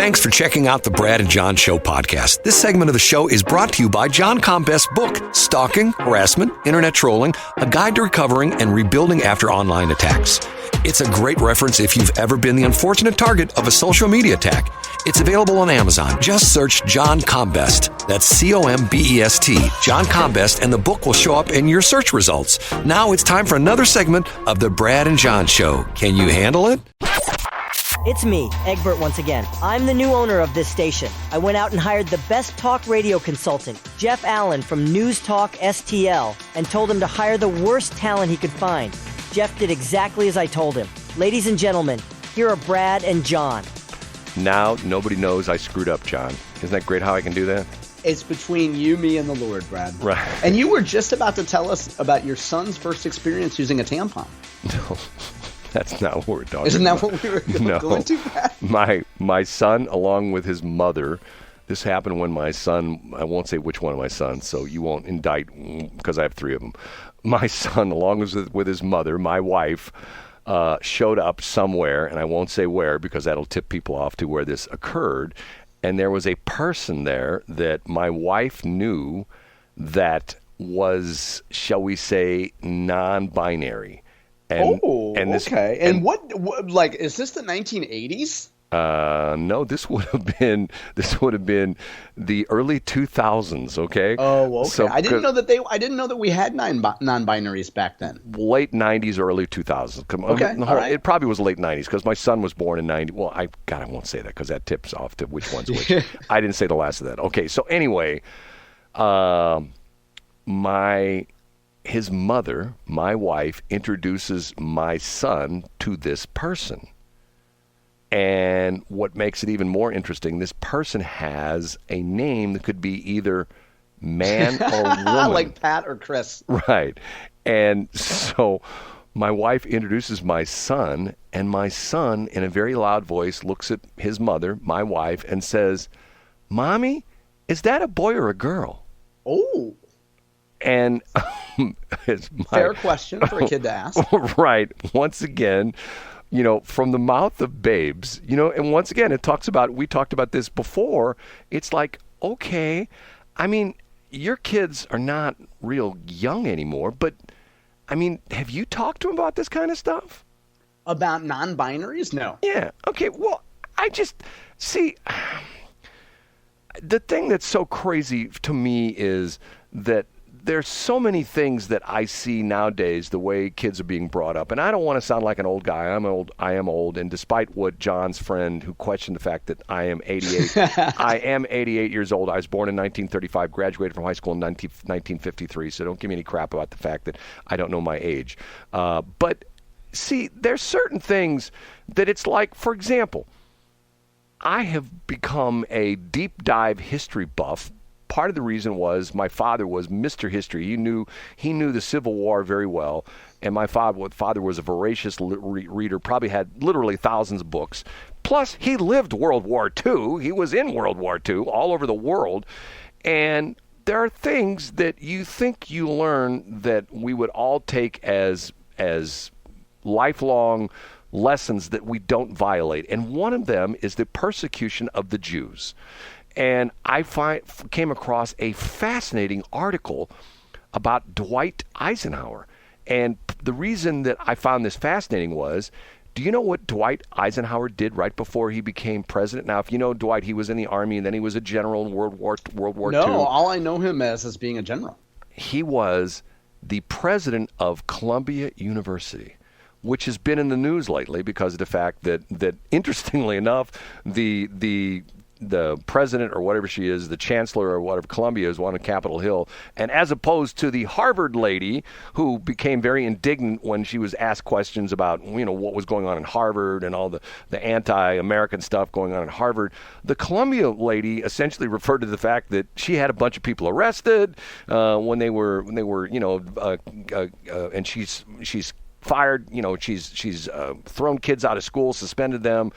Thanks for checking out the Brad and John Show podcast. This segment of the show is brought to you by John Combest's book, Stalking, Harassment, Internet Trolling, A Guide to Recovering and Rebuilding After Online Attacks. It's a great reference if you've ever been the unfortunate target of a social media attack. It's available on Amazon. Just search John Combest. That's C-O-M-B-E-S-T, John Combest, and the book will show up in your search results. Now it's time for another segment of the Brad and John Show. Can you handle it? It's me, Eggburt, once again. I'm the new owner of this station. I went out and hired the best talk radio consultant, Jeff Allen from News Talk STL, and told him to hire the worst talent he could find. Jeff did exactly as I told him. Ladies and gentlemen, here are Brad and John. Now nobody knows I screwed up, John. Isn't that great how I can do that? It's between you, me, and the Lord, Brad. Right. And you were just about to tell us about your son's first experience using a tampon. No. That's not what we're talking Isn't that about. what we were going to, Brad? My son, along with his mother, this happened when my son, I won't say which one of my sons, so you won't indict, because I have three of them. My son, along with his mother, my wife, showed up somewhere, and I won't say where because that'll tip people off to where this occurred, and there was a person there that my wife knew that was, shall we say, non-binary. Okay. And what, like, is this the 1980s? No, this would have been the early 2000s. Okay. Oh, okay. So, I didn't know that we had non-binaries back then. Late 90s, early 2000s. Okay. All right. It probably was late 90s because my son was born in 90. Well, I won't say that because that tips off to which one's which. I didn't say the last of that. Okay. So anyway, his mother, my wife, introduces my son to this person. And what makes it even more interesting, this person has a name that could be either man or woman. Like Pat or Chris. Right. And so my wife introduces my son, and my son, in a very loud voice, looks at his mother, my wife, and says, "Mommy, is that a boy or a girl?" Oh. And fair question for a kid to ask. Right. Once again, from the mouth of babes, and once again, we talked about this before. It's like, okay, I mean, your kids are not real young anymore, but I mean, have you talked to them about this kind of stuff? About non-binaries? No. Yeah. Okay. Well, I just see the thing that's so crazy to me is that there's so many things that I see nowadays, the way kids are being brought up. And I don't want to sound like an old guy. I am old. And despite what John's friend who questioned the fact that I am 88, I am 88 years old. I was born in 1935, graduated from high school in 1953. So don't give me any crap about the fact that I don't know my age. But see, there's certain things that it's like, for example, I have become a deep dive history buff. Part of the reason was my father was Mr. History. He knew the Civil War very well, and my father was a voracious reader, probably had literally thousands of books. Plus, he lived World War II. He was in World War II all over the world, and there are things that you think you learn that we would all take as lifelong lessons that we don't violate, and one of them is the persecution of the Jews. And I came across a fascinating article about Dwight Eisenhower. And the reason that I found this fascinating was, do you know what Dwight Eisenhower did right before he became president? Now, if you know Dwight, he was in the Army, and then he was a general in World War II. No, all I know him as being a general. He was the president of Columbia University, which has been in the news lately because of the fact that interestingly enough, the president or whatever she is, the chancellor or whatever, Columbia is one on Capitol Hill. And as opposed to the Harvard lady who became very indignant when she was asked questions about, what was going on in Harvard and all the anti-American stuff going on in Harvard, the Columbia lady essentially referred to the fact that she had a bunch of people arrested when they were and she's fired, she's thrown kids out of school, suspended them,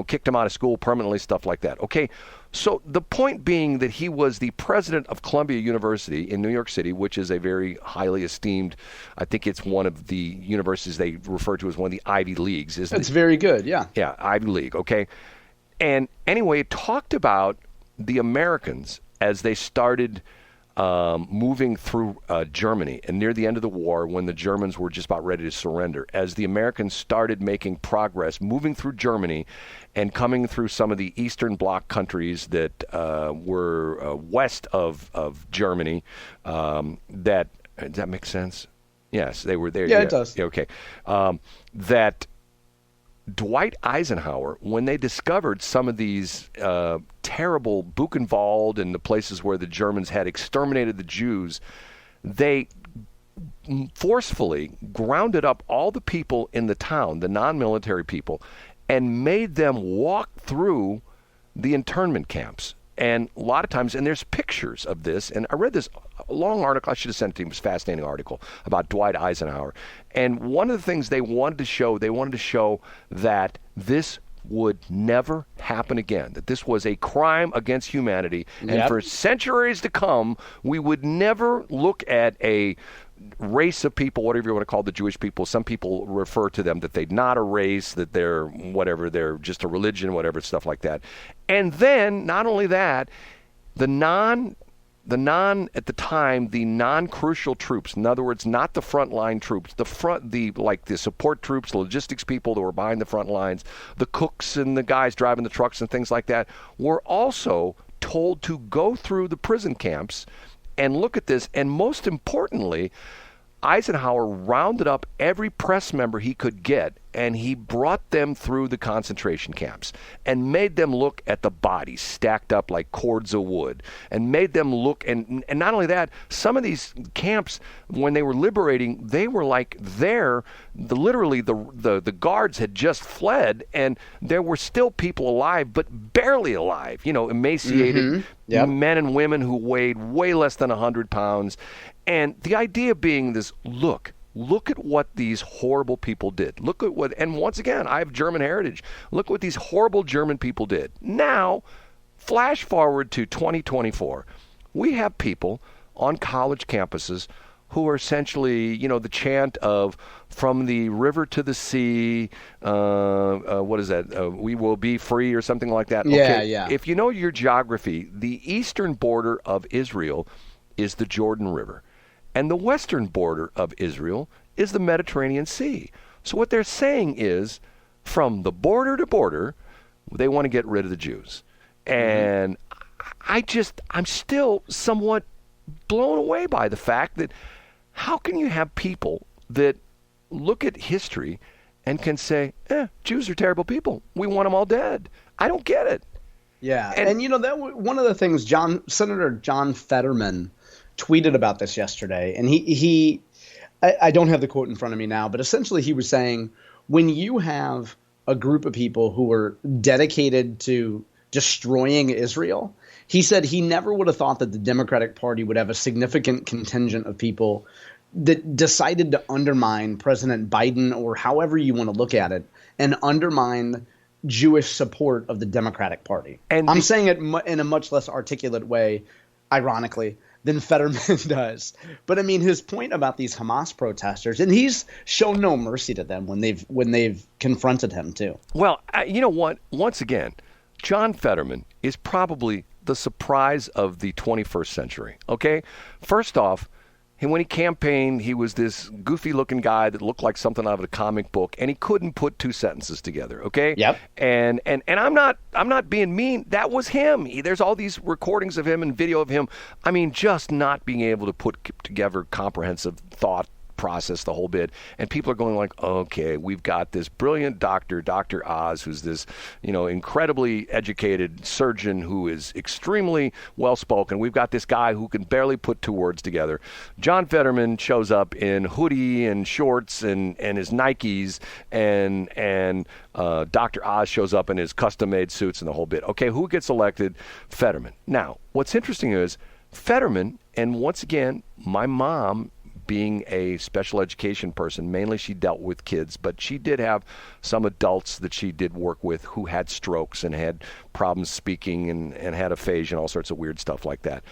kicked them out of school permanently, stuff like that. Okay, so the point being that he was the president of Columbia University in New York City, which is a very highly esteemed, I think it's one of the universities they refer to as one of the Ivy Leagues. It's very good, yeah. Yeah, Ivy League, okay. And anyway, it talked about the Americans as they started moving through Germany, and near the end of the war, when the Germans were just about ready to surrender, as the Americans started making progress, moving through Germany and coming through some of the Eastern Bloc countries that were west of Germany, does that make sense? Yes, they were there. Yeah, it does. Okay. That Dwight Eisenhower, when they discovered some of these terrible Buchenwald and the places where the Germans had exterminated the Jews, they forcefully grounded up all the people in the town, the non-military people, and made them walk through the internment camps. And a lot of times, and there's pictures of this, and I read this long article, I should have sent it to you, it was a fascinating article about Dwight Eisenhower. And one of the things they wanted to show that this would never happen again, that this was a crime against humanity, and for centuries to come, we would never look at a race of people, whatever you want to call the Jewish people. Some people refer to them that they're not a race, that they're whatever, they're just a religion, whatever, stuff like that. And then, not only that, the non-crucial troops, in other words, not the frontline troops, the support troops, the logistics people that were behind the front lines, the cooks and the guys driving the trucks and things like that, were also told to go through the prison camps and look at this. And most importantly, Eisenhower rounded up every press member he could get, and he brought them through the concentration camps and made them look at the bodies stacked up like cords of wood, and made them look, and not only that, some of these camps, when they were liberating, they were like literally the guards had just fled, and there were still people alive, but barely alive, emaciated men and women who weighed way less than 100 pounds. And the idea being this, look at what these horrible people did. Look at what, and once again, I have German heritage. Look what these horrible German people did. Now, flash forward to 2024. We have people on college campuses who are essentially, the chant of "from the river to the sea," what is that? "We will be free," or something like that. Yeah. If you know your geography, the eastern border of Israel is the Jordan River. And the western border of Israel is the Mediterranean Sea. So what they're saying is, from the border to border, they want to get rid of the Jews. And I'm still somewhat blown away by the fact that how can you have people that look at history and can say, Jews are terrible people. We want them all dead. I don't get it. Yeah, and that one of the things Senator John Fetterman tweeted about this yesterday, and I don't have the quote in front of me now, but essentially he was saying, when you have a group of people who are dedicated to destroying Israel, he said he never would have thought that the Democratic Party would have a significant contingent of people that decided to undermine President Biden, or however you want to look at it, and undermine Jewish support of the Democratic Party. And I'm saying it in a much less articulate way, ironically, than Fetterman does. But I mean, his point about these Hamas protesters, and he's shown no mercy to them when they've confronted him too. Well, you know what? Once again, John Fetterman is probably the surprise of the 21st century. Okay, first off, when he campaigned, he was this goofy-looking guy that looked like something out of a comic book, and he couldn't put two sentences together. Okay. Yep. And I'm not being mean. That was him. There's all these recordings of him and video of him. I mean, just not being able to put together comprehensive thought process, the whole bit. And people are going like, okay, we've got this brilliant doctor, Dr. Oz, who's this, incredibly educated surgeon who is extremely well-spoken. We've got this guy who can barely put two words together. John Fetterman shows up in hoodie and shorts and his Nikes, and Dr. Oz shows up in his custom-made suits and the whole bit. Okay, who gets elected? Fetterman. Now, what's interesting is Fetterman, and once again, my mom, being a special education person, mainly she dealt with kids, but she did have some adults that she did work with who had strokes and had problems speaking and had aphasia and all sorts of weird stuff like that.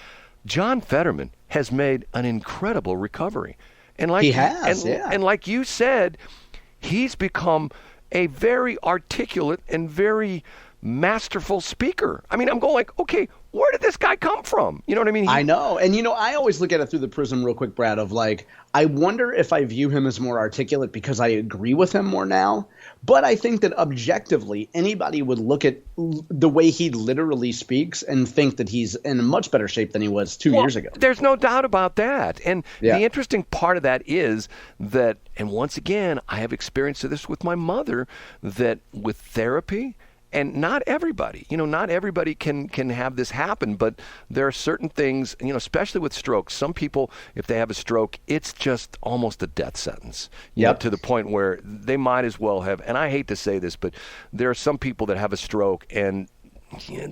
John Fetterman has made an incredible recovery. And like and like you said, he's become a very articulate and very masterful speaker. I mean, I'm going like, okay, where did this guy come from? You know what I mean? I know. And, I always look at it through the prism real quick, Brad, of like, I wonder if I view him as more articulate because I agree with him more now. But I think that objectively, anybody would look at the way he literally speaks and think that he's in much better shape than he was 2 years ago. There's no doubt about that. And the interesting part of that is that, and once again, I have experienced this with my mother, that with therapy, and not everybody, not everybody can have this happen, but there are certain things, especially with strokes. Some people, if they have a stroke, it's just almost a death sentence, to the point where they might as well have, and I hate to say this, but there are some people that have a stroke and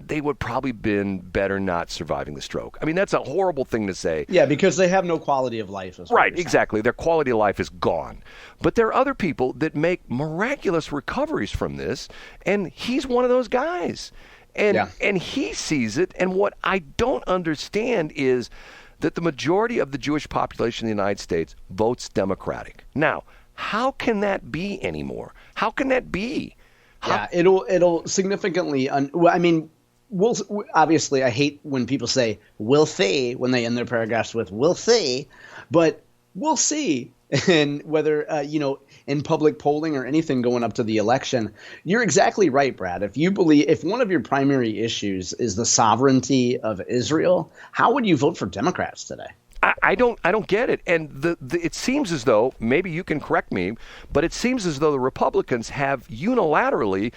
they would probably been better not surviving the stroke. I mean, that's a horrible thing to say. Yeah, because they have no quality of life. Right, exactly. Their quality of life is gone. But there are other people that make miraculous recoveries from this, and he's one of those guys. And he sees it, and what I don't understand is that the majority of the Jewish population in the United States votes Democratic. Now, how can that be anymore? How can that be? Yeah, it'll significantly. We'll obviously. I hate when people say "we'll see" when they end their paragraphs with "we'll see," but we'll see. And whether in public polling or anything going up to the election, you're exactly right, Brad. If one of your primary issues is the sovereignty of Israel, how would you vote for Democrats today? I don't get it. And it seems as though, maybe you can correct me, but it seems as though the Republicans have unilaterally,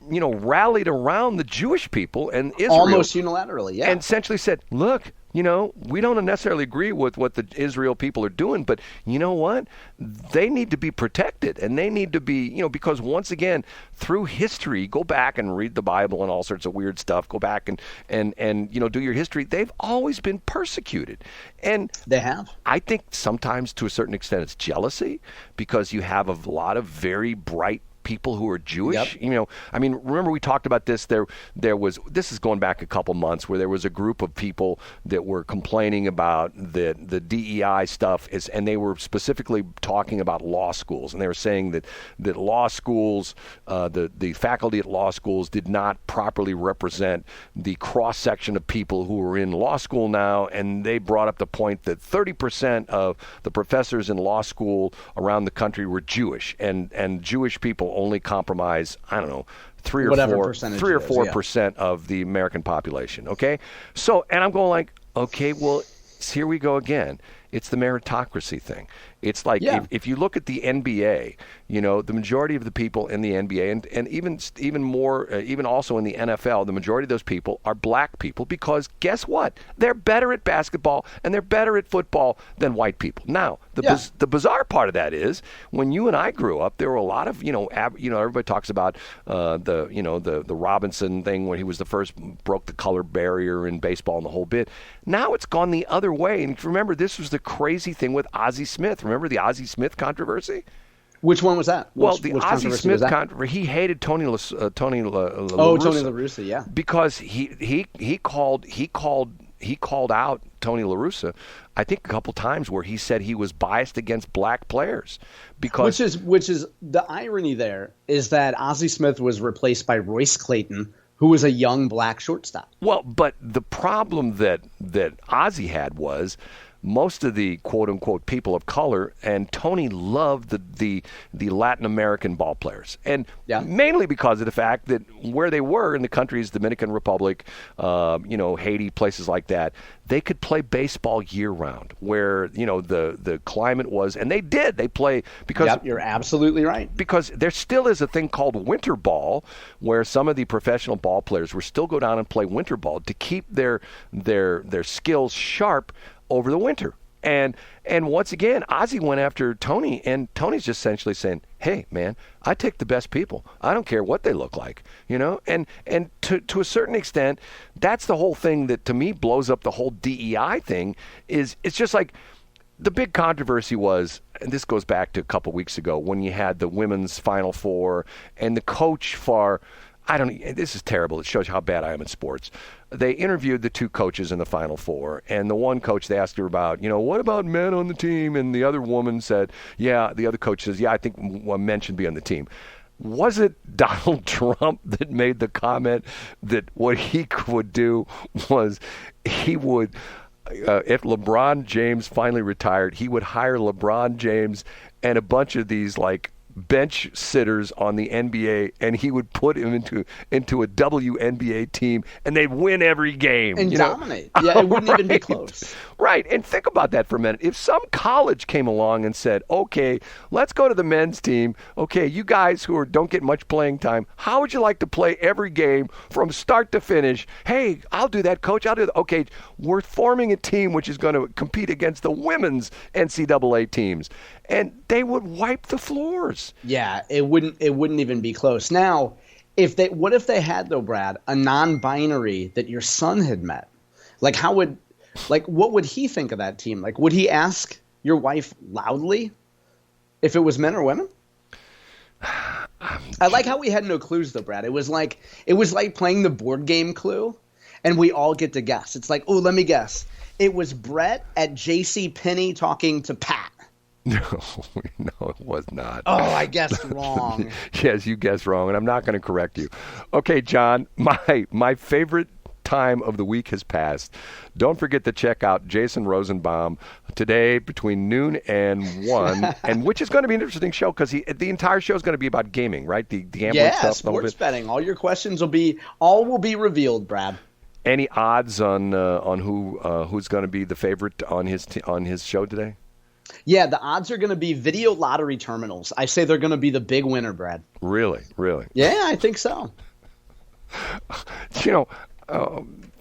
rallied around the Jewish people and Israel. Almost unilaterally, yeah. And essentially said, look, we don't necessarily agree with what the Israel people are doing, but you know what? They need to be protected, and they need to be, because once again, through history, go back and read the Bible and all sorts of weird stuff. Go back and do your history. They've always been persecuted. And they have. I think sometimes to a certain extent it's jealousy, because you have a lot of very bright people who are Jewish. Yep. Remember we talked about this. There was, this is going back a couple months, where there was a group of people that were complaining about the DEI stuff, and they were specifically talking about law schools, and they were saying that law schools, the faculty at law schools did not properly represent the cross section of people who are in law school now, and they brought up the point that 30% of the professors in law school around the country were Jewish, and Jewish people only compromise, 3 or 4% of the American population. Okay, so, and I'm going like, okay, well, here we go again. It's the meritocracy thing. It's like if you look at the NBA, the majority of the people in the NBA, and even more, even also in the NFL, the majority of those people are black people, because guess what? They're better at basketball and they're better at football than white people. Now, the bizarre part of that is, when you and I grew up, there were a lot of everybody talks about the Robinson thing, when he was the first, broke the color barrier in baseball and the whole bit. Now it's gone the other way. And remember, this was the crazy thing with Ozzie Smith. Remember the Ozzie Smith controversy? Which one was that? The Ozzie Smith controversy. He hated Tony LaRussa. Tony LaRussa, yeah. Because he called out Tony LaRussa, I think, a couple times, where he said he was biased against black players. Because which is the irony there is that Ozzie Smith was replaced by Royce Clayton, who was a young black shortstop. Well, but the problem that Ozzie had was, most of the quote-unquote people of color, and Tony loved the Latin American ball players, and mainly because of the fact that where they were in the countries, Dominican Republic, Haiti, places like that, they could play baseball year-round, where the climate was, and they play, because you're absolutely right, because there still is a thing called winter ball, where some of the professional ball players will still go down and play winter ball to keep their skills sharp over the winter. And once again, Ozzie went after Tony, and Tony's just essentially saying, hey, man, I take the best people. I don't care what they look like, And to a certain extent, that's the whole thing that, to me, blows up the whole DEI thing. It's just like, the big controversy was, and this goes back to a couple weeks ago, when you had the women's Final Four, and the coach for, this is terrible. It shows you how bad I am in sports. They interviewed the two coaches in the Final Four, and the one coach, they asked her about, what about men on the team? And the other woman said, the other coach says, I think men should be on the team. Was it Donald Trump that made the comment that what he would do was he would, if LeBron James finally retired, he would hire LeBron James and a bunch of these like bench sitters on the NBA, and he would put him into a WNBA team, and they'd win every game and dominate. Yeah, it wouldn't even be close. Right, and think about that for a minute. If some college came along and said, "Okay, let's go to the men's team. Okay, you guys who don't get much playing time, how would you like to play every game from start to finish?" Hey, I'll do that, coach. I'll do that. Okay, we're forming a team which is going to compete against the women's NCAA teams. And they would wipe the floors. Yeah, it wouldn't even be close. Now, what if they had though, Brad, a non-binary that your son had met? Like what would he think of that team? Like, would he ask your wife loudly if it was men or women? I like how we had no clues though, Brad. It was like playing the board game Clue, and we all get to guess. It's like, oh, let me guess. It was Brett at JCPenney talking to Pat. No, it was not. Oh, I guessed wrong. Yes, you guessed wrong, and I'm not going to correct you. Okay, John, my favorite time of the week has passed. Don't forget to check out Jason Rosenbaum today between noon and 1, and which is going to be an interesting show because the entire show is going to be about gaming, right? The gambling stuff. Yeah, sports betting. All your questions will be revealed, Brad. Any odds on who's going to be the favorite on his show today? Yeah, the odds are going to be video lottery terminals. I say they're going to be the big winner, Brad. Really? Yeah, I think so.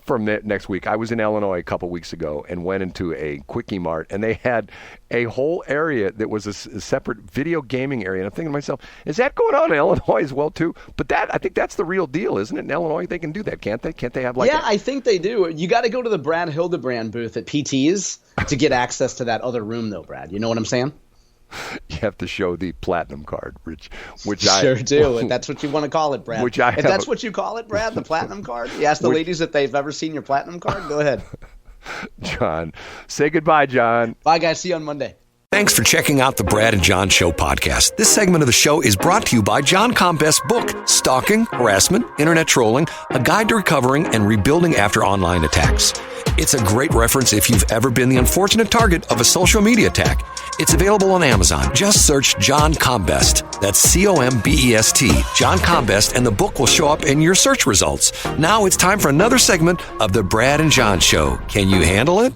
For next week, I was in Illinois a couple weeks ago and went into a Quickie Mart, and they had a whole area that was a separate video gaming area. And I'm thinking to myself, is that going on in Illinois as well, too? But I think that's the real deal, isn't it? In Illinois, they can do that, can't they? Can't they have like I think they do. You got to go to the Brad Hildebrand booth at PT's to get access to that other room, though, Brad. You know what I'm saying? You have to show the platinum card, which I sure do. If that's what you want to call it, Brad. If that's what you call it, Brad, the platinum card. You ask the ladies if they've ever seen your platinum card. Go ahead. John, say goodbye, John. Bye, guys. See you on Monday. Thanks for checking out the Brad and John Show podcast. This segment of the show is brought to you by John Combest's book, Stalking, Harassment, Internet Trolling, A Guide to Recovering and Rebuilding After Online Attacks. It's a great reference if you've ever been the unfortunate target of a social media attack. It's available on Amazon. Just search John Combest. That's Combest, John Combest, and the book will show up in your search results. Now it's time for another segment of the Brad and John Show. Can you handle it?